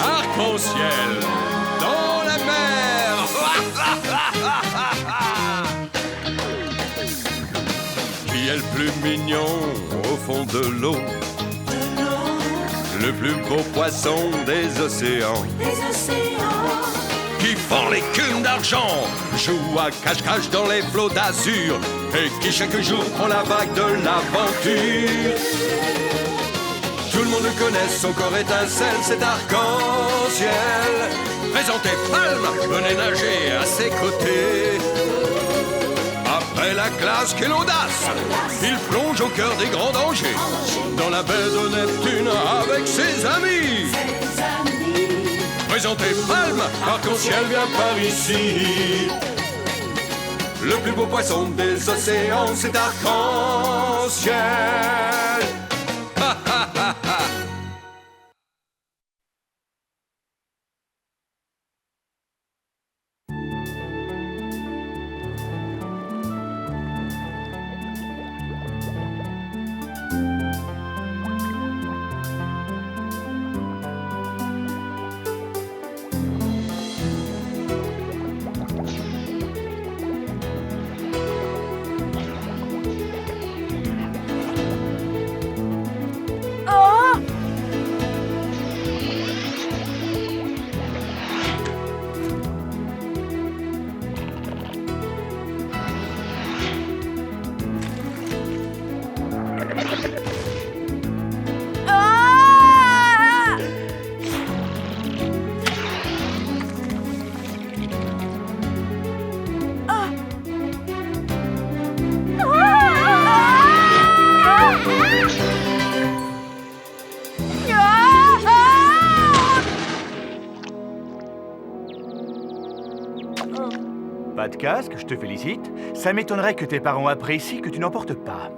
Arc-en-ciel dans la mer. Qui est le plus mignon au fond de l'eau? Le plus beau poisson des océans. Qui fend l'écume d'argent, joue à cache-cache dans les flots d'azur, et qui chaque jour prend la vague de l'aventure. Tout le monde le connaît, son corps étincelle, c'est arc-en-ciel. Présentez Palme, venez nager à ses côtés. Après la classe, quelle audace! Il plonge au cœur des grands dangers, dans la baie de Neptune avec ses amis. Présentez Palme, arc-en-ciel vient par ici. Le plus beau poisson des océans, c'est arc-en-ciel. Pas de casque, je te félicite. Ça m'étonnerait que tes parents apprécient que tu n'en portes pas.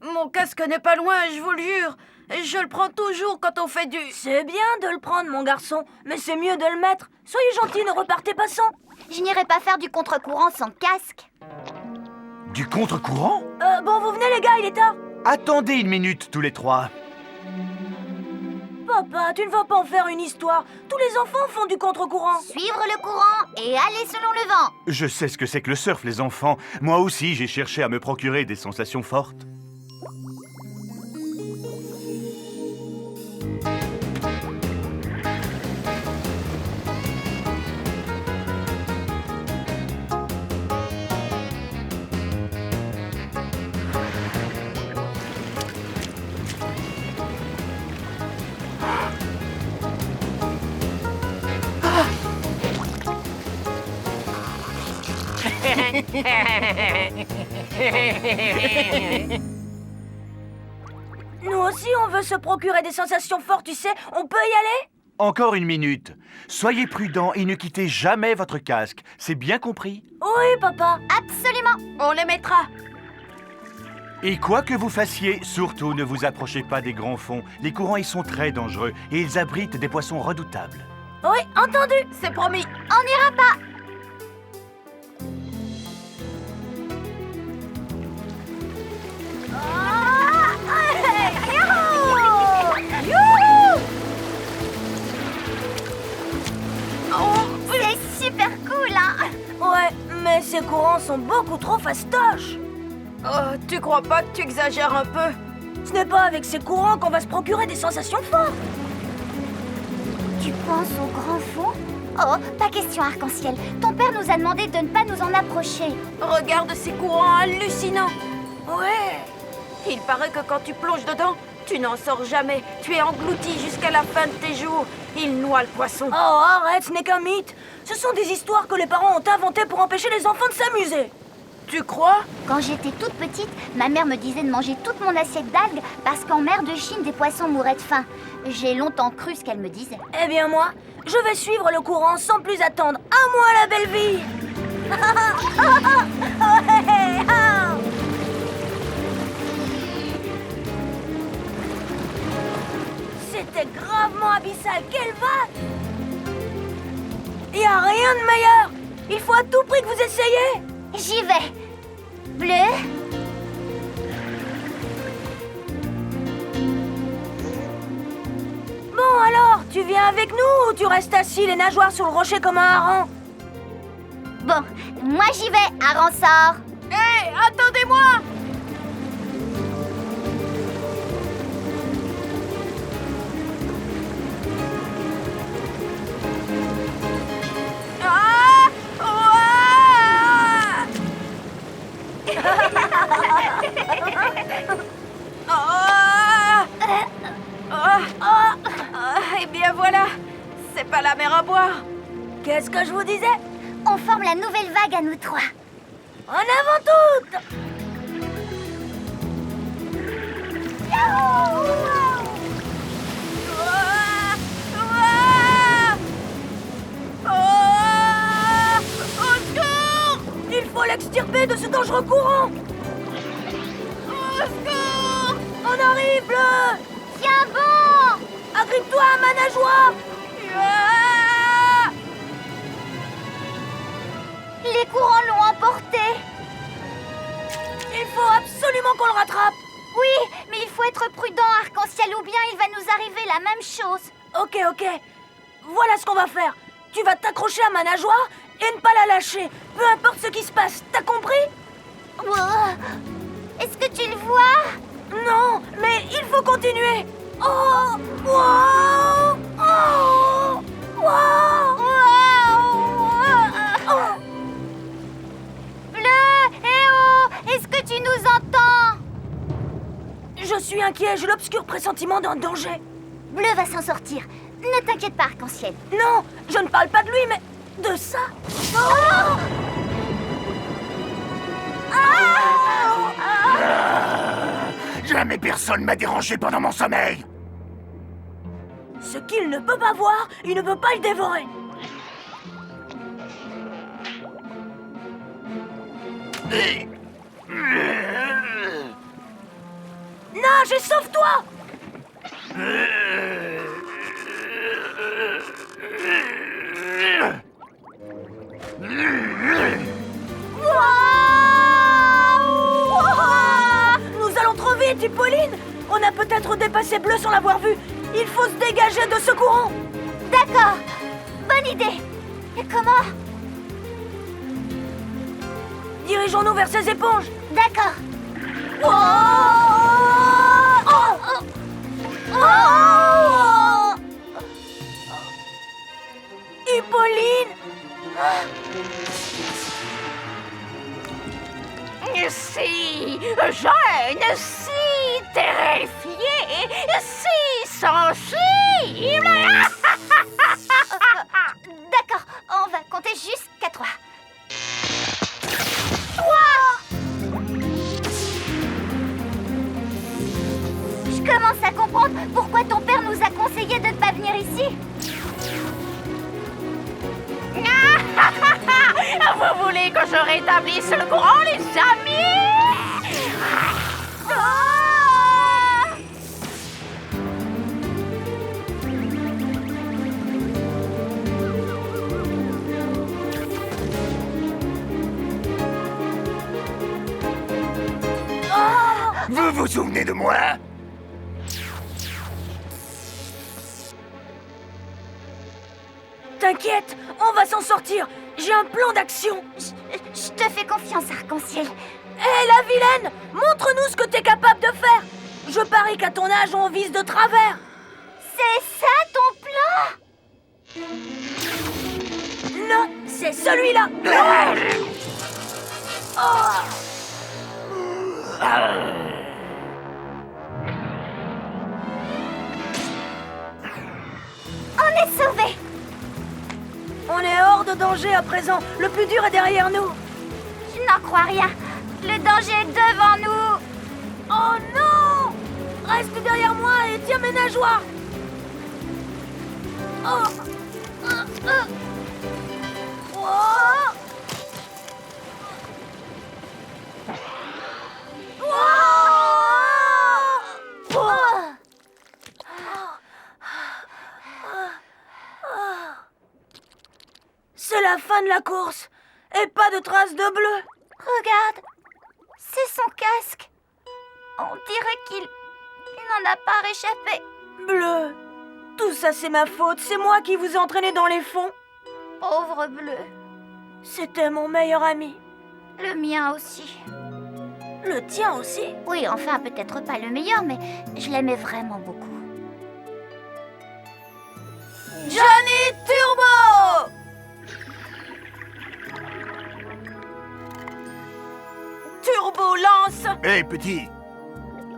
Mon casque n'est pas loin, je vous le jure. Je le prends toujours quand on fait du... C'est bien de le prendre, mon garçon, mais c'est mieux de le mettre. Soyez gentil, ne repartez pas sans. Je n'irai pas faire du contre-courant sans casque. Du contre-courant? Bon, vous venez les gars, il est tard. Attendez une minute, tous les trois. Papa, tu ne vas pas en faire une histoire. Tous les enfants font du contre-courant. Suivre le courant et aller selon le vent. Je sais ce que c'est que le surf, les enfants. Moi aussi, j'ai cherché à me procurer des sensations fortes. Nous aussi, on veut se procurer des sensations fortes, tu sais. On peut y aller? Encore une minute. Soyez prudents et ne quittez jamais votre casque. C'est bien compris? Oui, papa. Absolument. On les mettra. Et quoi que vous fassiez, surtout ne vous approchez pas des grands fonds. Les courants y sont très dangereux et ils abritent des poissons redoutables. Oui, entendu. C'est promis. On n'ira pas. C'est super cool, hein? Ouais, mais ces courants sont beaucoup trop fastoches. Oh, tu crois pas que tu exagères un peu? Ce n'est pas avec ces courants qu'on va se procurer des sensations fortes. Tu penses au grand fond? Oh, pas question, Arc-en-ciel. Ton père nous a demandé de ne pas nous en approcher. Regarde ces courants hallucinants. Ouais. Il paraît que quand tu plonges dedans, tu n'en sors jamais. Tu es englouti jusqu'à la fin de tes jours. Il noie le poisson. Oh, arrête, ce n'est qu'un mythe. Ce sont des histoires que les parents ont inventées pour empêcher les enfants de s'amuser. Tu crois? Quand j'étais toute petite, ma mère me disait de manger toute mon assiette d'algues parce qu'en mer de Chine, des poissons mouraient de faim. J'ai longtemps cru ce qu'elle me disait. Eh bien moi, je vais suivre le courant sans plus attendre. À moi la belle vie. C'était gravement abyssal. Quelle vague! Y a rien de meilleur. Il faut à tout prix que vous essayiez. J'y vais. Bleu. viens avec nous ou tu restes assis les nageoires sur le rocher comme un hareng? Bon, moi j'y vais, hareng sort. Hé, attendez-moi! Ah! Ouah! Ah! Eh bien voilà, c'est pas la mer à boire. Qu'est-ce que je vous disais? On forme la nouvelle vague à nous trois. En avant toutes! Ouah! Ouah! Oh! Au secours! Il faut l'extirper de ce dangereux courant! Au secours! On arrive, Bleu! Tiens bon! Agrippe-toi à ma nageoire! Ah! Les courants l'ont emporté. Il faut absolument qu'on le rattrape! Oui, mais il faut être prudent, Arc-en-Ciel, ou bien il va nous arriver la même chose. Ok, ok. Voilà ce qu'on va faire. Tu vas t'accrocher à ma nageoire et ne pas la lâcher. Peu importe ce qui se passe. T'as compris? Wow. Est-ce que tu le vois? Non, mais il faut continuer. Oh! Wow! Oh! Wow! Oh! Bleu, eh oh, est-ce que tu nous entends? Je suis inquiet, j'ai l'obscur pressentiment d'un danger. Bleu va s'en sortir. Ne t'inquiète pas, Arc-en-Ciel. Non, je ne parle pas de lui, mais de ça. Oh! Jamais personne m'a dérangé pendant mon sommeil. Ce qu'il ne peut pas voir, il ne peut pas le dévorer. Nage et sauve-toi! Nous allons trop vite, Hippolyne! On a peut-être dépassé Bleu sans l'avoir vu. Il faut se dégager de ce courant. D'accord. Bonne idée. Et comment? Dirigeons-nous vers ces éponges. D'accord. Oh! Oh! Oh! Hippolyne! Si jeune, si terrifiée, si sensible. D'accord, on va compter jusqu'à 3. Je commence à comprendre pourquoi ton père nous a conseillé de ne pas venir ici. Vous voulez que je rétablisse le courant, les amis? Vous vous souvenez de moi? T'inquiète, on va s'en sortir. J'ai un plan d'action. Je te fais confiance, Arc-en-Ciel. Hé, la vilaine! Montre-nous ce que t'es capable de faire. Je parie qu'à ton âge, on vise de travers. C'est ça ton plan? Non, c'est celui-là. On est sauvés. On est hors de danger à présent. Le plus dur est derrière nous. Je n'en crois rien. Le danger est devant nous. Oh non! Reste derrière moi et tiens mes nageoires. Oh! Oh! C'est la fin de la course. Et pas de traces de bleu. Regarde, c'est son casque. On dirait qu'il n'en a pas réchappé. Bleu, tout ça, c'est ma faute. C'est moi qui vous ai entraîné dans les fonds. Pauvre Bleu. C'était mon meilleur ami. Le mien aussi. Le tien aussi. Oui, enfin, peut-être pas le meilleur, mais je l'aimais vraiment beaucoup. Johnny Turbo! Turbo lance! Hé, petit,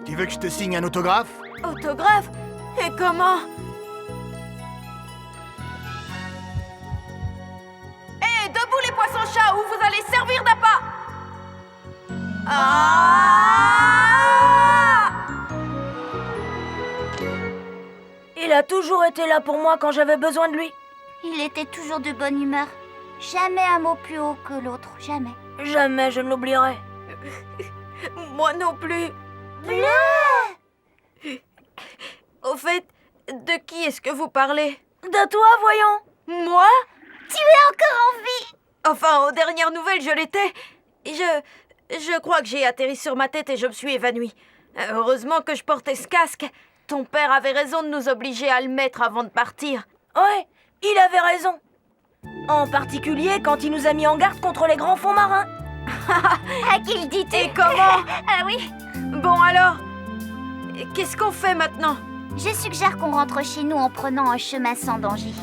tu veux que je te signe un autographe? Autographe? Et comment? Hé, debout les poissons-chats, ou vous allez servir d'appât! Ah! Il a toujours été là pour moi quand j'avais besoin de lui. Il était toujours de bonne humeur. Jamais un mot plus haut que l'autre, jamais. Jamais je ne l'oublierai. Moi non plus. Au fait, de qui est-ce que vous parlez? De toi, voyons. Moi? Tu es encore en vie! Enfin, aux dernières nouvelles, je l'étais. Je crois que j'ai atterri sur ma tête et je me suis évanouie. Heureusement que je portais ce casque. Ton père avait raison de nous obliger à le mettre avant de partir. Ouais, il avait raison. En particulier quand il nous a mis en garde contre les grands fonds marins. À qui le dis-tu? Et comment? Ah oui. Bon alors, qu'est-ce qu'on fait maintenant? Je suggère qu'on rentre chez nous en prenant un chemin sans danger.